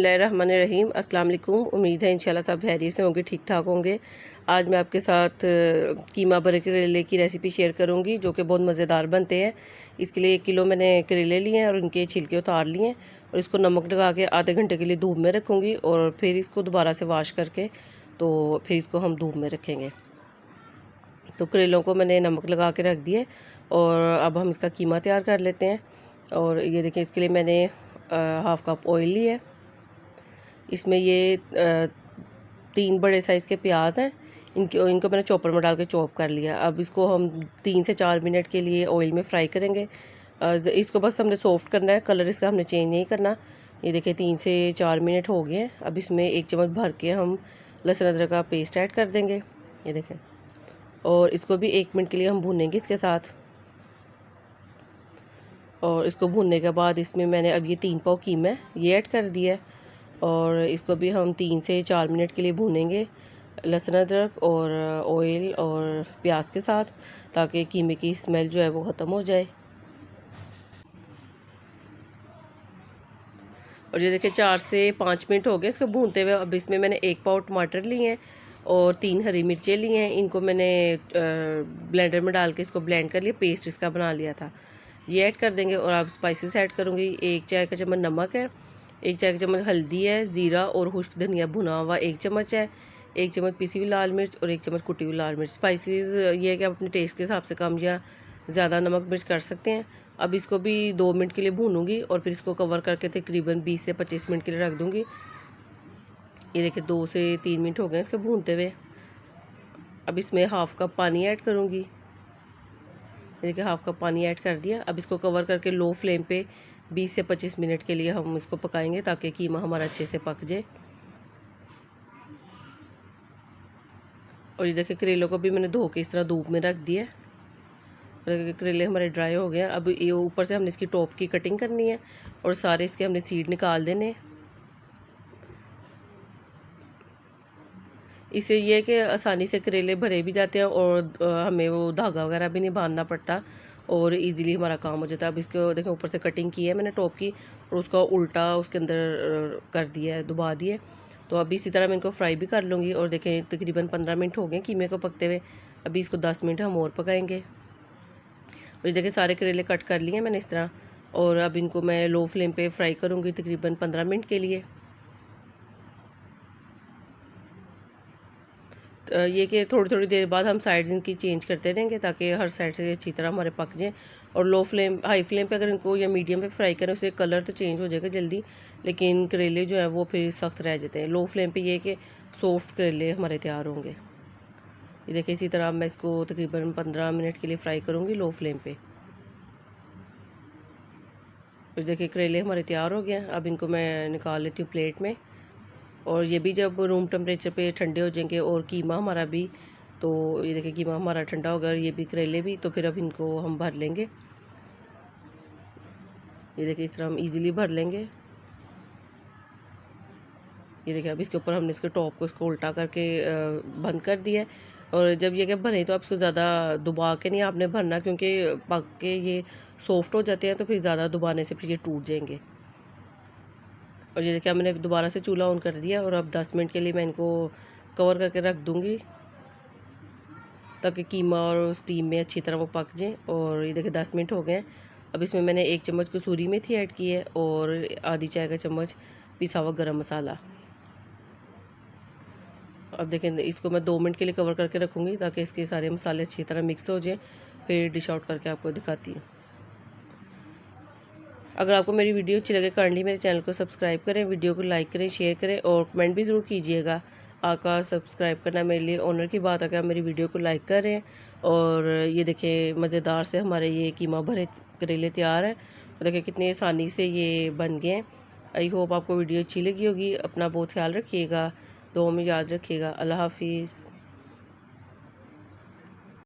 बिस्मिल्लाहिर्रहमानिर्रहीम। अस्सलाम वालेकुम। उम्मीद है इंशाल्लाह सब खैरियत से होंगे, ठीक ठाक होंगे। आज मैं आपके साथ कीमा भरे करेले की रेसिपी शेयर करूंगी जो कि बहुत मज़ेदार बनते हैं। इसके लिए 1 किलो मैंने करेले लिए हैं और उनके छिलके उतार लिए हैं और इसको नमक लगा के आधे घंटे के लिए धूप में रखूँगी और फिर इसको दोबारा से वाश करके तो फिर इसको हम धूप में रखेंगे। तो करेलों को मैंने नमक लगा के रख दिए और अब हम इसका कीमा तैयार कर लेते हैं। और ये देखिए, इसके लिए मैंने हाफ़ कप ऑयल लिया है। इसमें ये 3 बड़े साइज़ के प्याज हैं, इनको मैंने चॉपर में डाल के चॉप कर लिया। अब इसको हम 3 से 4 मिनट के लिए ऑयल में फ्राई करेंगे। इसको बस हमने सॉफ्ट करना है, कलर इसका हमने चेंज नहीं करना। ये देखिए 3 से 4 मिनट हो गए हैं। अब इसमें 1 चम्मच भर के हम लहसुन अदरक का पेस्ट ऐड कर देंगे। ये देखें, और इसको भी 1 मिनट के लिए हम भूनेंगे इसके साथ। और इसको भूनने के बाद इसमें मैंने अब ये 3 पाव कीमा ये ऐड कर दिया है और इसको भी हम 3 से 4 मिनट के लिए भूनेंगे लहसुन अदरक और ऑयल और प्याज के साथ, ताकि कीमे की स्मेल जो है वो ख़त्म हो जाए। और ये देखिए 4 से 5 मिनट हो गए इसको भूनते हुए। अब इसमें मैंने 1 पाव टमाटर लिए हैं और 3 हरी मिर्चें ली हैं। इनको मैंने ब्लेंडर में डाल के इसको ब्लेंड कर लिया, पेस्ट इसका बना लिया था। ये ऐड कर देंगे और आप स्पाइसेस ऐड करूँगी। 1 चाय का चम्मच नमक है, 1 चाय का चम्मच हल्दी है, ज़ीरा और खुश्क धनिया भुना हुआ 1 चम्मच है, 1 चम्मच पिसी हुई लाल मिर्च और 1 चम्मच कुटी हुई लाल मिर्च। स्पाइसेस ये है कि आप अपने टेस्ट के हिसाब से कम या ज़्यादा नमक मिर्च कर सकते हैं। अब इसको भी 2 मिनट के लिए भूनूंगी और फिर इसको कवर करके तकरीबन 20 से 25 मिनट के लिए रख दूँगी। ये देखिए 2 से 3 मिनट हो गए इसको भूनते हुए। अब इसमें हाफ़ कप पानी ऐड करूँगी। देखिए हाफ़ कप पानी ऐड कर दिया। अब इसको कवर करके लो फ्लेम पे 20 से 25 मिनट के लिए हम इसको पकाएंगे ताकि कीमा हमारा अच्छे से पक जाए। और ये देखिए करेलों को भी मैंने धो के इस तरह धूप में रख दिया। करेले हमारे ड्राई हो गए हैं। अब ये ऊपर से हमने इसकी टॉप की कटिंग करनी है और सारे इसके हमने सीड निकाल देने। इससे ये है कि आसानी से करेले भरे भी जाते हैं और हमें वो धागा वगैरह भी नहीं बांधना पड़ता और इजीली हमारा काम हो जाता है। अब इसको देखें ऊपर से कटिंग की है मैंने टॉप की और उसका उल्टा उसके अंदर कर दिया है, दबा दिए। तो अभी इसी तरह मैं इनको फ्राई भी कर लूँगी। और देखें तकरीबन 15 मिनट हो गए कीमे को पकते हुए। अभी इसको 10 मिनट हम और पकाएंगे। और देखिए सारे करेले कट कर लिए मैंने इस तरह, और अब इनको मैं लो फ्लेम पे फ्राई करूँगी तकरीबन 15 मिनट के लिए। तो ये कि थोड़ी थोड़ी देर बाद हम साइड्स इनकी चेंज करते रहेंगे ताकि हर साइड से अच्छी तरह हमारे पक जाएँ। और हाई फ्लेम पे अगर इनको या मीडियम पे फ्राई करें उससे कलर तो चेंज हो जाएगा जल्दी, लेकिन करेले जो हैं वो फिर सख्त रह जाते हैं। लो फ्लेम पे ये कि सॉफ्ट करेले हमारे तैयार होंगे। ये देखिए इसी तरह मैं इसको तकरीबन 15 मिनट के लिए फ्राई करूँगी लो फ्लेम पे। तो देखिए करेले हमारे तैयार हो गए हैं। अब इनको मैं निकाल लेती हूँ प्लेट में। और ये भी जब रूम टेम्परेचर पे ठंडे हो जाएंगे और कीमा हमारा भी, तो ये देखिए कीमा हमारा ठंडा होगा और ये भी करेले भी, तो फिर अब इनको हम भर लेंगे। ये देखिए इस तरह हम इजीली भर लेंगे। ये देखिए अब इसके ऊपर हमने इसके टॉप को इसको उल्टा करके बंद कर दिया है। और जब ये क्या भरें तो आप इसको ज़्यादा दबा के नहीं आपने भरना, क्योंकि पक के ये सॉफ्ट हो जाते हैं तो फिर ज़्यादा दबाने से फिर ये टूट जाएंगे। और ये देखिए मैंने दोबारा से चूल्हा ऑन कर दिया और अब 10 मिनट के लिए मैं इनको कवर करके रख दूँगी ताकि कीमा और स्टीम में अच्छी तरह वो पक जाए। और ये देखिए 10 मिनट हो गए हैं। अब इसमें मैंने 1 चम्मच कसूरी मेथी ऐड की है और आधी चाय का चम्मच पिसा हुआ गरम मसाला। अब देखें इसको मैं 2 मिनट के लिए कवर करके रखूँगी ताकि इसके सारे मसाले अच्छी तरह मिक्स हो जाएँ। फिर डिश आउट करके आपको दिखाती हूँ। अगर आपको मेरी वीडियो अच्छी लगे काइंडली मेरे चैनल को सब्सक्राइब करें, वीडियो को लाइक करें, शेयर करें और कमेंट भी ज़रूर कीजिएगा। आपका सब्सक्राइब करना मेरे लिए ऑनर की बात है कि आप मेरी वीडियो को लाइक करें। और ये देखें मज़ेदार से हमारे ये कीमा भरे करेले तैयार हैं। देखिए कितनी आसानी से ये बन गए हैं। आई होप आपको वीडियो अच्छी लगी होगी। अपना बहुत ख्याल रखिएगा, दुआ में याद रखिएगा। अल्लाह हाफिज़।